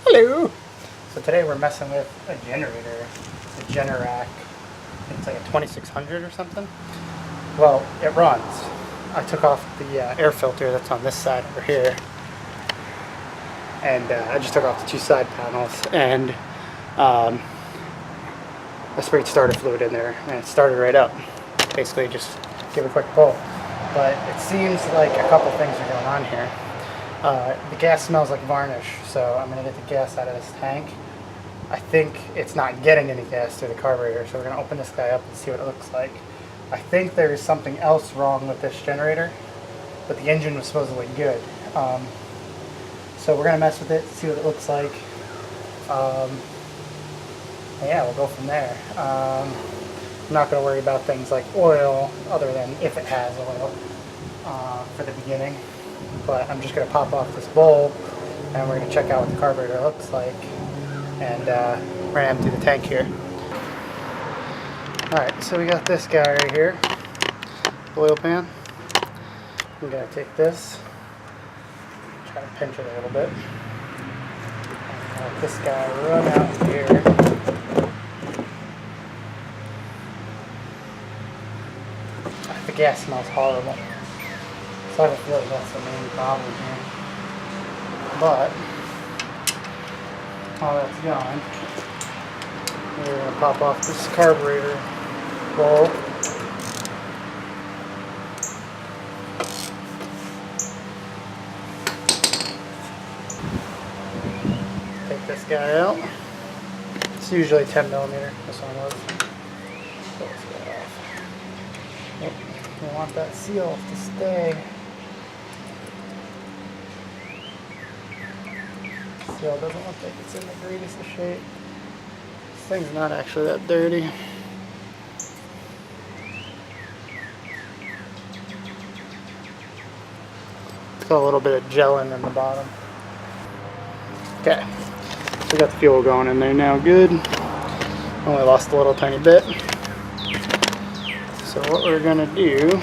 Hello! So today we're messing with a generator, a Generac. It's like a 2600 or something. Well, it runs. I took off the air filter that's on this side over here. And I just took off the two side panels and I sprayed starter fluid in there and it started right up. Basically just give a quick pull. But it seems like a couple things are going on here. The gas smells like varnish, so I'm going to get the gas out of this tank. I think it's not getting any gas through the carburetor, so we're going to open this guy up and see what it looks like. I think there is something else wrong with this generator, but the engine was supposedly good. So we're going to mess with it, see what it looks like. Yeah, we'll go from there. I'm not going to worry about things like oil, other than if it has oil, for the beginning. But I'm just going to pop off this bowl and we're going to check out what the carburetor looks like, and we're going to empty the tank here. Alright, so we got this guy right here, oil pan. I'm going to take this, try to pinch it a little bit, and let this guy run out here. The gas smells horrible. So I feel like that's the main problem here. But while that's gone, we're going to pop off this carburetor bowl. Take this guy out. It's usually 10 millimeter. This one was. Pull this guy off. Yep. We want that seal to stay. Seal doesn't look like it's in the greatest of shape. This thing's not actually that dirty. It's got a little bit of gelling in the bottom. Okay, so we got the fuel going in there now, good. Only lost a little tiny bit. So what we're gonna do, sorry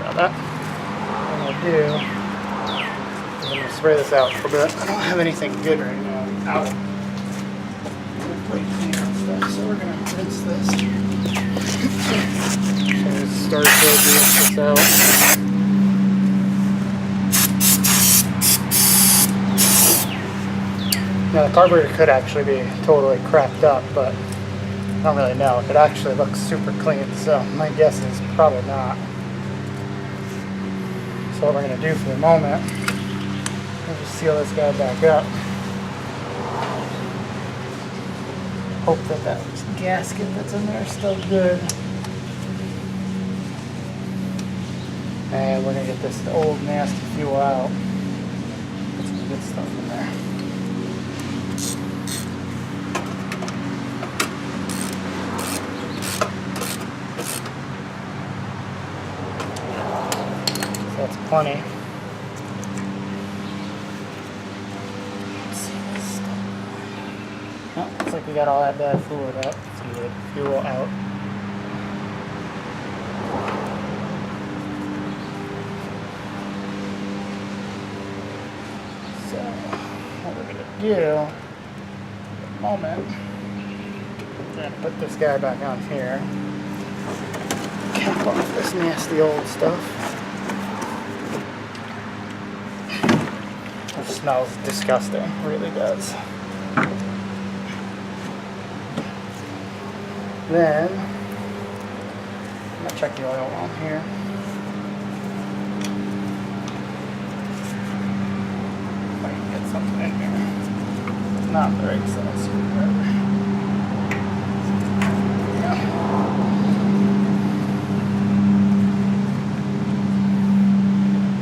about that, what I'm gonna do, I'm going to spray this out a little bit. I don't have anything good right now. Out. So we're going to rinse this. So let's start to rinse this out. Now the carburetor could actually be totally crapped up, but I don't really know. It actually looks super clean, so my guess is probably not. So what we're going to do for the moment, we'll just seal this guy back up. Hope that that gasket that's in there is still good. And we're going to get this old nasty fuel out. Put some good stuff in there. So that's plenty. Oh, looks like we got all that bad fluid out. Let's get the fuel out. So, what we're going to do at the moment, we're going to put this guy back on here. Cap off this nasty old stuff. It smells disgusting, it really does. Then, I'm going to check the oil on here. If I can get something in here. It's not the right size screwdriver. Yeah.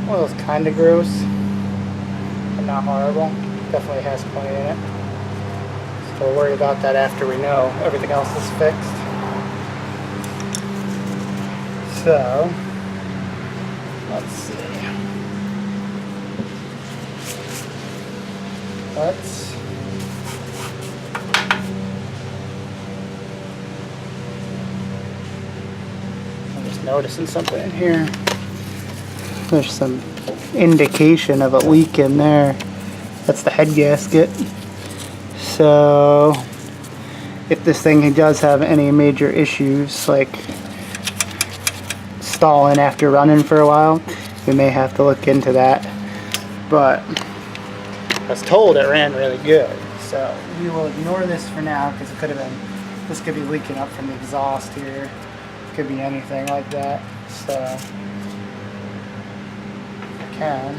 Oil's kind of gross, but not horrible. Definitely has plenty in it. So we'll worry about that after we know everything else is fixed. So, let's see. I'm just noticing something in here. There's some indication of a leak in there. That's the head gasket. So if this thing does have any major issues, like stalling after running for a while, we may have to look into that. But I was told it ran really good, so we will ignore this for now because it could have been, this could be leaking up from the exhaust here. It could be anything like that. So if I can.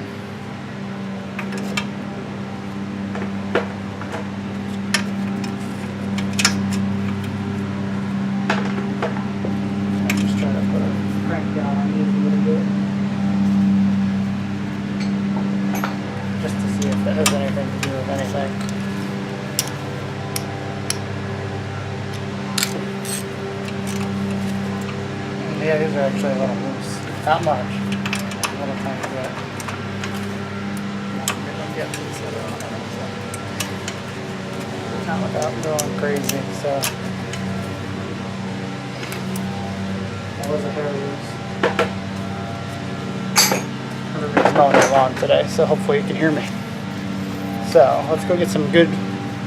That has anything to do with anything. Yeah, these are actually a little loose. Not much. A little tiny bit. Get these other ones. Not without going crazy, so. That was a hair loose. Everybody's mowing their lawn today, so hopefully you can hear me. So let's go get some good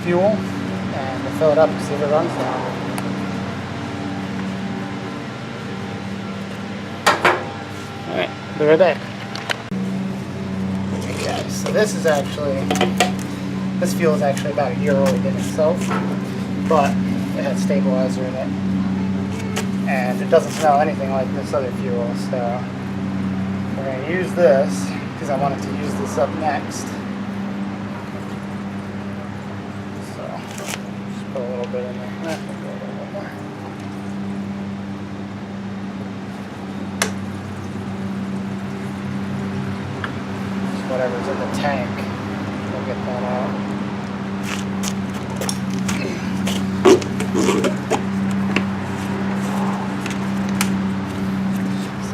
fuel and we'll fill it up and see if it runs now. Alright, be right back. Okay guys, so this fuel is actually about a year old in itself, but it has stabilizer in it. And it doesn't smell anything like this other fuel, so we're going to use this because I wanted to use this up next. Put a little bit in there. Put a little bit more. Just whatever's in the tank, we'll get that out.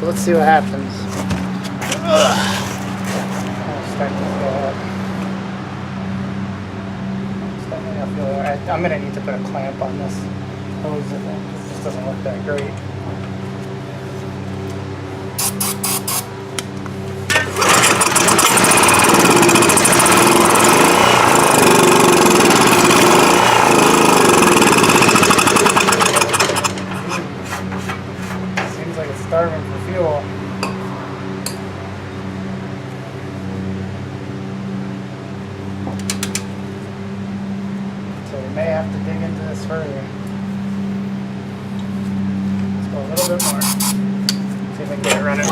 So let's see what happens. I'll start this guy up. I'm going to need to put a clamp on this hose. It just doesn't look that great. Seems like it's starving for fuel. May have to dig into this further. Let's go a little bit more. See if I can get it running.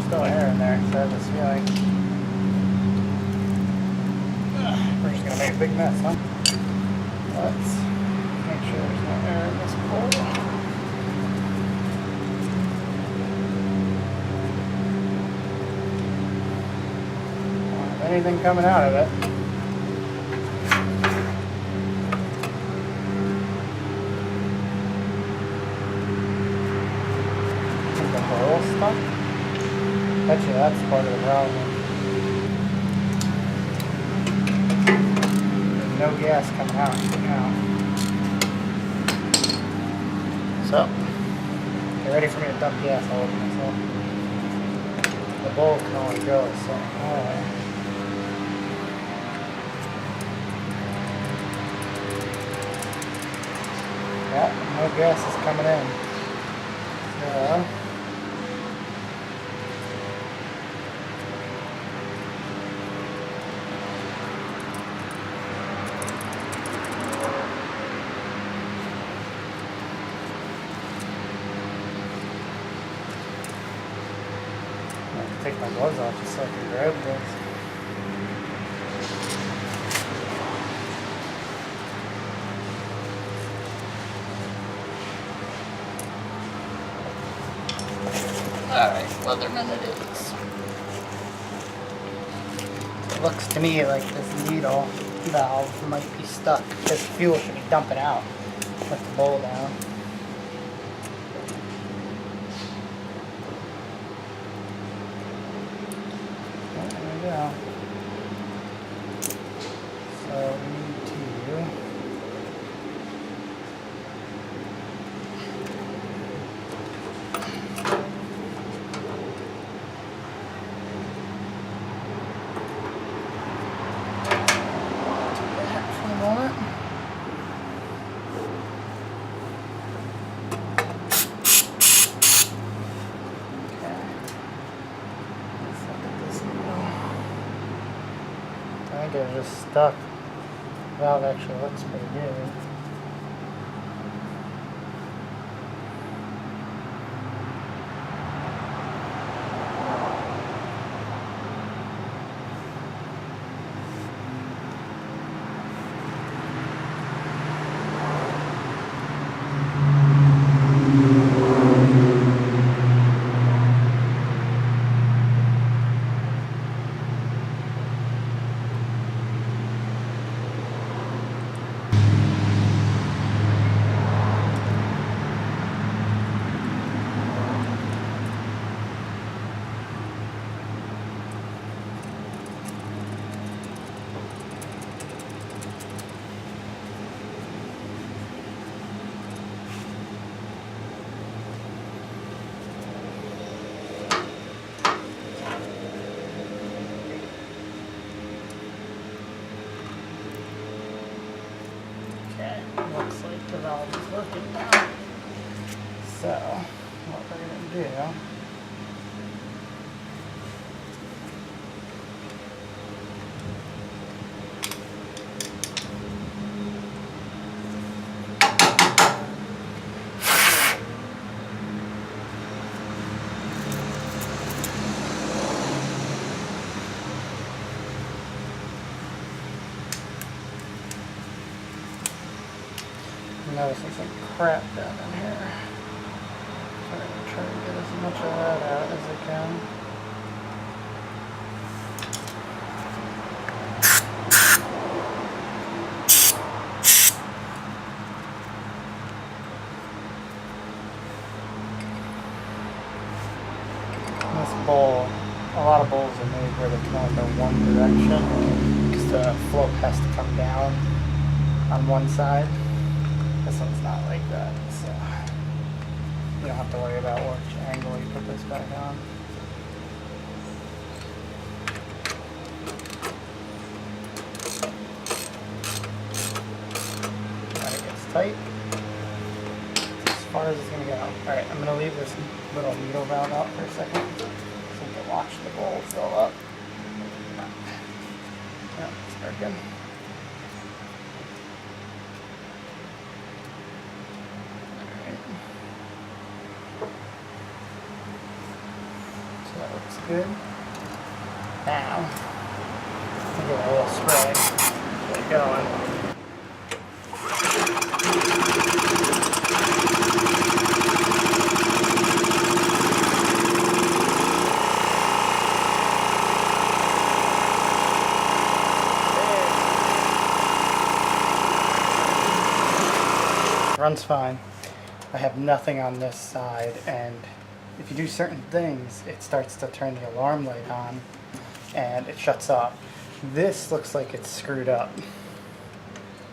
Still air in there, so I have this feeling. We're just going to make a big mess, huh? Let's make sure there's no air in this bowl. Don't have anything coming out of it. Is the hole stuck? Bet you that's part of the problem. There's no gas coming out now. So, get ready for me to dump gas all over myself. The bowl can only go so high. Yeah, no gas is coming in. So, take my gloves off just so I can grab this. Alright, Leatherman it is. It looks to me like this needle valve might be stuck because fuel should be dumping out with the bowl down. think it was just stuck. Valve actually looks pretty good. Looks like the valve is working now. So, what we're going to do, I'm noticing some crap down in here. I'm going to try to get as much of that out as I can. This bowl, a lot of bowls are made where they can only go one direction because the float has to come down on one side. This one's not like that, so you don't have to worry about which angle you put this back on. When it gets tight, as far as it's going to go. Alright, I'm going to leave this little needle valve out for a second so you can watch the bowl fill up. Yeah, it's working. That looks good. Now, I'll give it a little spray. Get it going. Runs fine. I have nothing on this side, and if you do certain things, it starts to turn the alarm light on and it shuts off. This looks like it's screwed up.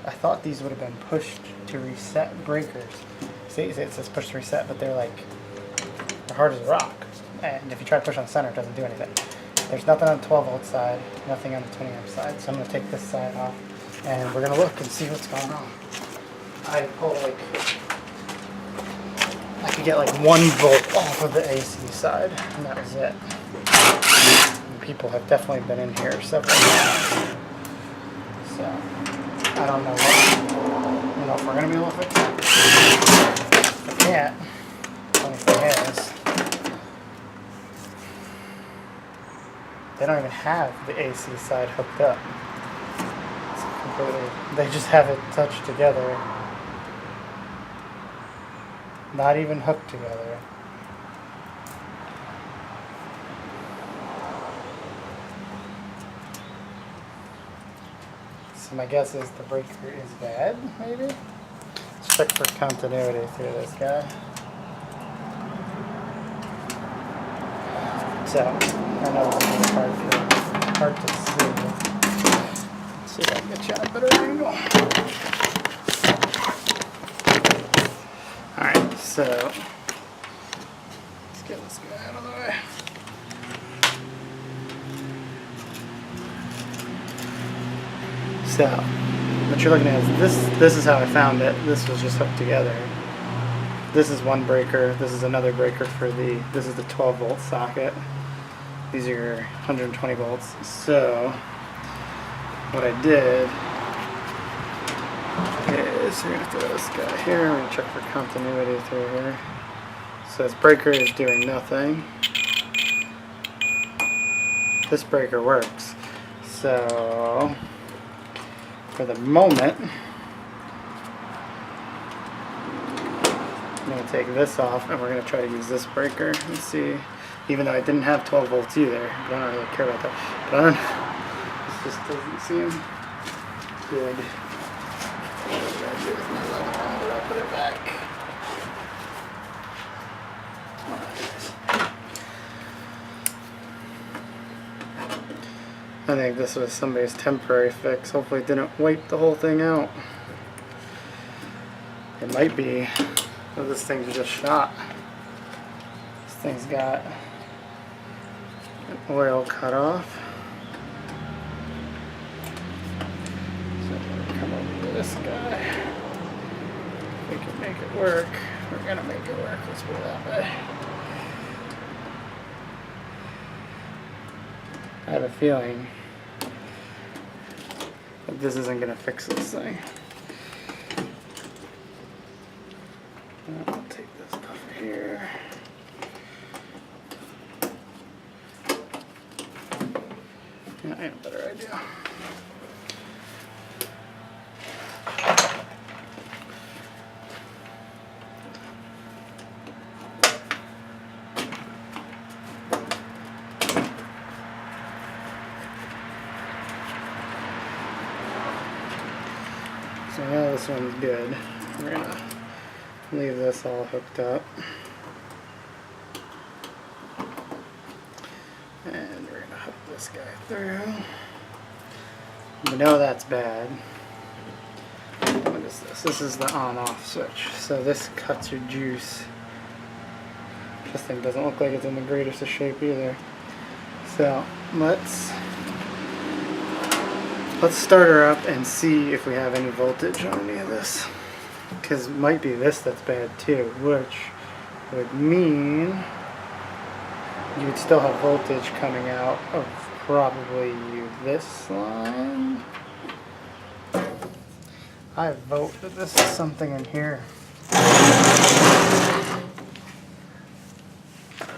I thought these would have been pushed to reset breakers. See, it says push to reset, but they're hard as a rock. And if you try to push on the center, it doesn't do anything. There's nothing on the 12 volt side, nothing on the 20 amp side. So I'm gonna take this side off and we're gonna look and see what's going on. I pulled I could get like 1 volt off of the AC side, and that was it. And people have definitely been in here several times. So, I don't know if we're going to be able to fix it. If we can't, funny thing is, they don't even have the AC side hooked up. It's completely, they just have it touched together. Not even hooked together. So my guess is the breaker is bad, maybe? Let's check for continuity through this guy. So, I know it's hard to see. Let's see if I can get you on a better angle. Alright, so let's get this guy out of the way. So, what you're looking at is this is how I found it. This was just hooked together. This is one breaker, this is another breaker for this is the 12 volt socket. These are your 120 volts. So, what I did is we're going to throw this guy here. We're going to check for continuity through here. So this breaker is doing nothing. This breaker works. So for the moment, I'm going to take this off and we're going to try to use this breaker and see, even though I didn't have 12 volts either, but I don't really care about that. But I don't know, this just doesn't seem good. What do I do with my 11 ohm? Where do I put it back? I think this was somebody's temporary fix. Hopefully it didn't wipe the whole thing out. It might be. Oh, this thing's just shot. This thing's got an oil cut off. So I'm going to come over to this guy. If we can make it work. We're going to make it work. Let's put it that way. I have a feeling that this isn't going to fix this thing. I'll take this off here. Yeah, I have a better idea. So now this one's good. We're gonna leave this all hooked up. And we're gonna hook this guy through. We know that's bad. What is this? This is the on-off switch. So this cuts your juice. This thing doesn't look like it's in the greatest of shape either. So let's start her up and see if we have any voltage on any of this. Because it might be this that's bad too, which would mean you would still have voltage coming out of probably this line. I vote that this is something in here.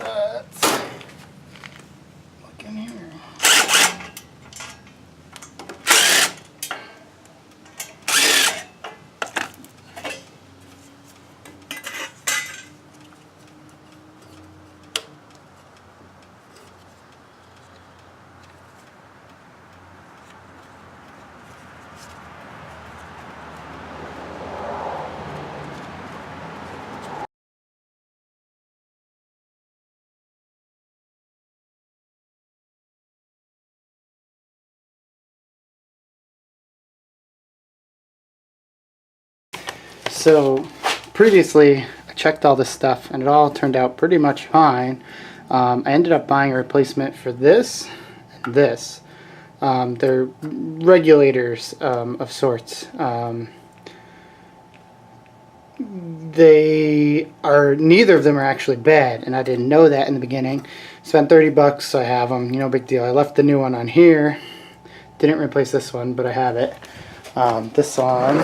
Let's look in here. So previously I checked all this stuff and it all turned out pretty much fine. I ended up buying a replacement for this and this. They're regulators of sorts. They are, neither of them are actually bad, and I didn't know that in the beginning. Spent 30 bucks, so I have them, no big deal. I left the new one on here. Didn't replace this one, but I have it. This one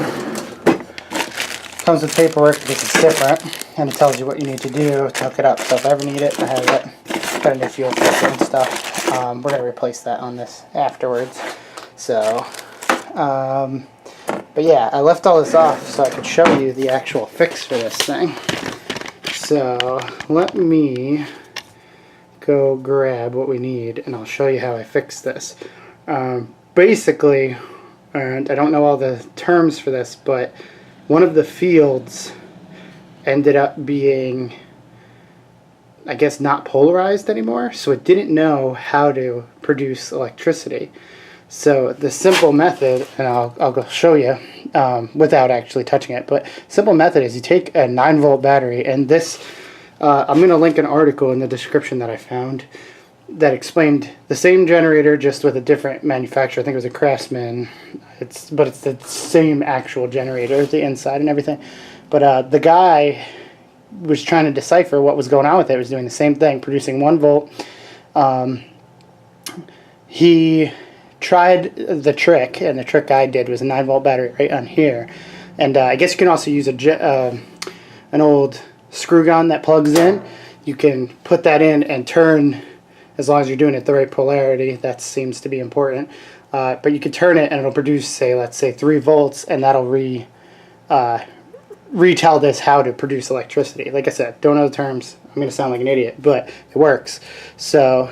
comes with paperwork because it's different, and it tells you what you need to do to hook it up. So if I ever need it, I have it. Got a new fuel filter and stuff. We're going to replace that on this afterwards. So, but yeah, I left all this off so I could show you the actual fix for this thing. So let me go grab what we need, and I'll show you how I fix this. Basically, and I don't know all the terms for this, but one of the fields ended up being, I guess, not polarized anymore, so it didn't know how to produce electricity. So the simple method, and I'll go show you without actually touching it, but simple method is you take a 9-volt battery, and this, I'm going to link an article in the description that I found that explained the same generator just with a different manufacturer. I think it was a Craftsman. But it's the same actual generator, the inside and everything. But the guy was trying to decipher what was going on with it. It was doing the same thing, producing 1 volt. He tried the trick, and the trick I did was a 9-volt battery right on here. And I guess you can also use an old screw gun that plugs in. You can put that in and turn, as long as you're doing it the right polarity. That seems to be important. But you can turn it and it'll produce, say, let's say 3 volts, and that'll retell this how to produce electricity. Like I said, don't know the terms. I'm going to sound like an idiot, but it works. So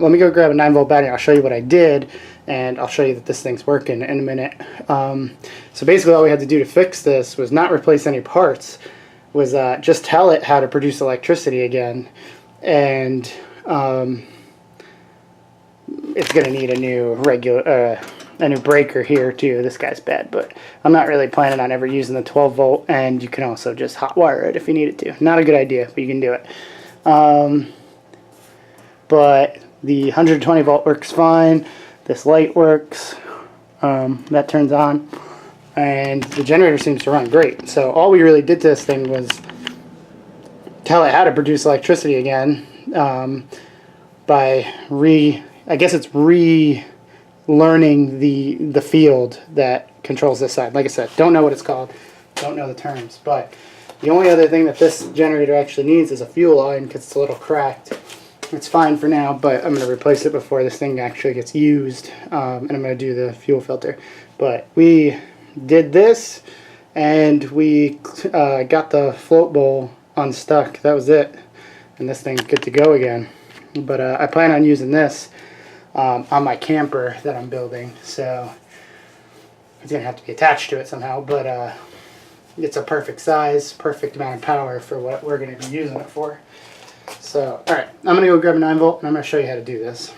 let me go grab a 9-volt battery. I'll show you what I did, and I'll show you that this thing's working in a minute. So basically all we had to do to fix this was not replace any parts, was just tell it how to produce electricity again. And it's going to need a new a new breaker here too. This guy's bad, but I'm not really planning on ever using the 12 volt, and you can also just hot wire it if you needed to. Not a good idea, but you can do it. But the 120 volt works fine. This light works. That turns on, and the generator seems to run great. So all we really did to this thing was tell it how to produce electricity again by I guess it's learning the field that controls this side. Like I said, don't know what it's called, don't know the terms, but the only other thing that this generator actually needs is a fuel line, because it's a little cracked. It's fine for now, but I'm going to replace it before this thing actually gets used, and I'm going to do the fuel filter. But we did this, and we got the float bowl unstuck. That was it, and this thing's good to go again. But I plan on using this on my camper that I'm building, so it's going to have to be attached to it somehow, but it's a perfect size, perfect amount of power for what we're going to be using it for. So, alright, I'm going to go grab a 9-volt, and I'm going to show you how to do this.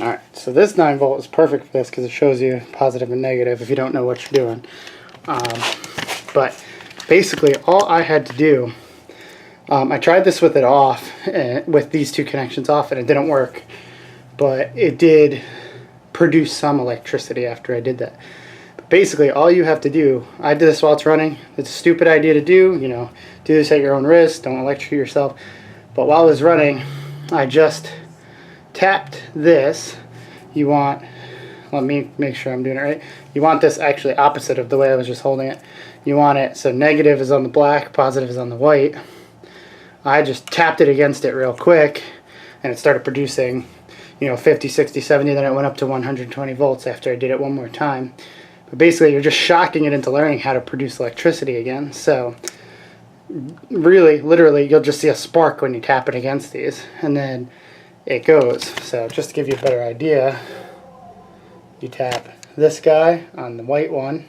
Alright, so this 9-volt is perfect for this because it shows you positive and negative if you don't know what you're doing. But basically, all I had to do, I tried this with it off, with these two connections off, and it didn't work. But it did produce some electricity after I did that. But basically, all you have to do, I did this while it's running. It's a stupid idea to do, you know, do this at your own risk, don't electrocute yourself. But while it was running, I just tapped this. You want, let me make sure I'm doing it right. You want this actually opposite of the way I was just holding it. You want it so negative is on the black, positive is on the white. I just tapped it against it real quick, and it started producing, you know, 50, 60, 70, then it went up to 120 volts after I did it one more time. But basically, you're just shocking it into learning how to produce electricity again. So really, literally, you'll just see a spark when you tap it against these, and then it goes. So just to give you a better idea, you tap this guy on the white one,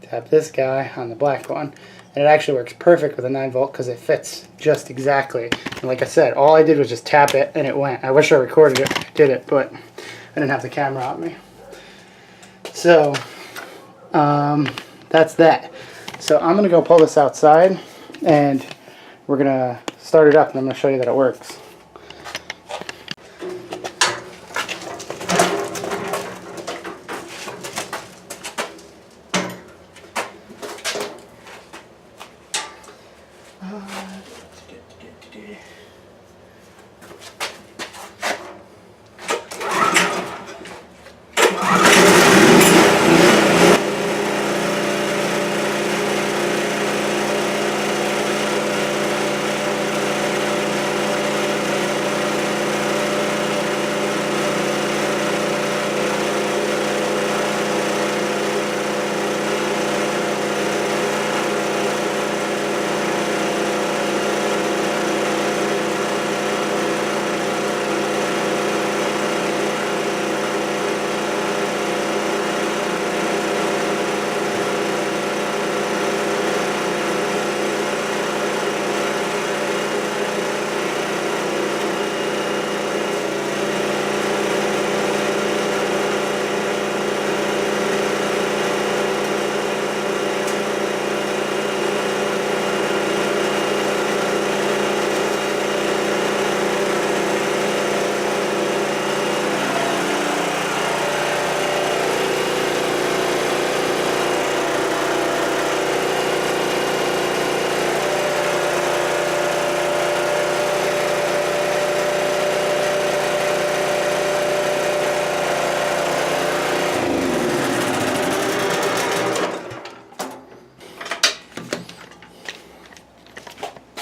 tap this guy on the black one, and it actually works perfect with a 9-volt because it fits just exactly. And like I said, all I did was just tap it and it went. I wish I recorded it, I did it, but I didn't have the camera on me. So that's that. So I'm gonna go pull this outside, and we're gonna start it up, and I'm gonna show you that it works.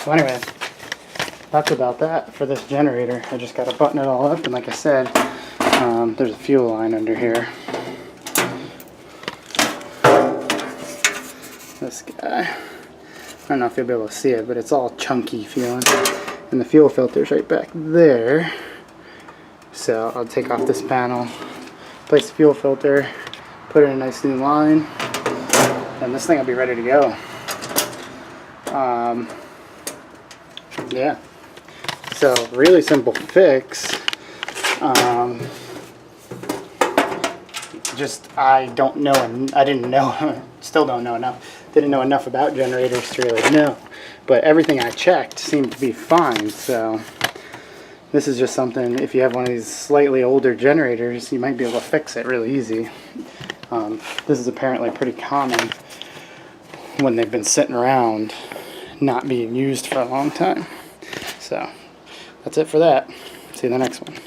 So anyway, that's about that for this generator. I just got to button it all up, and like I said, there's a fuel line under here. This guy, I don't know if you'll be able to see it, but it's all chunky feeling, and the fuel filter's right back there. So I'll take off this panel, place the fuel filter, put in a nice new line, and this thing will be ready to go. Yeah, so really simple fix. Just I don't know, and I didn't know, still don't know enough. Didn't know enough about generators to really know, but everything I checked seemed to be fine. So this is just something, if you have one of these slightly older generators, you might be able to fix it really easy. This is apparently pretty common when they've been sitting around not being used for a long time. So that's it for that. See you in the next one.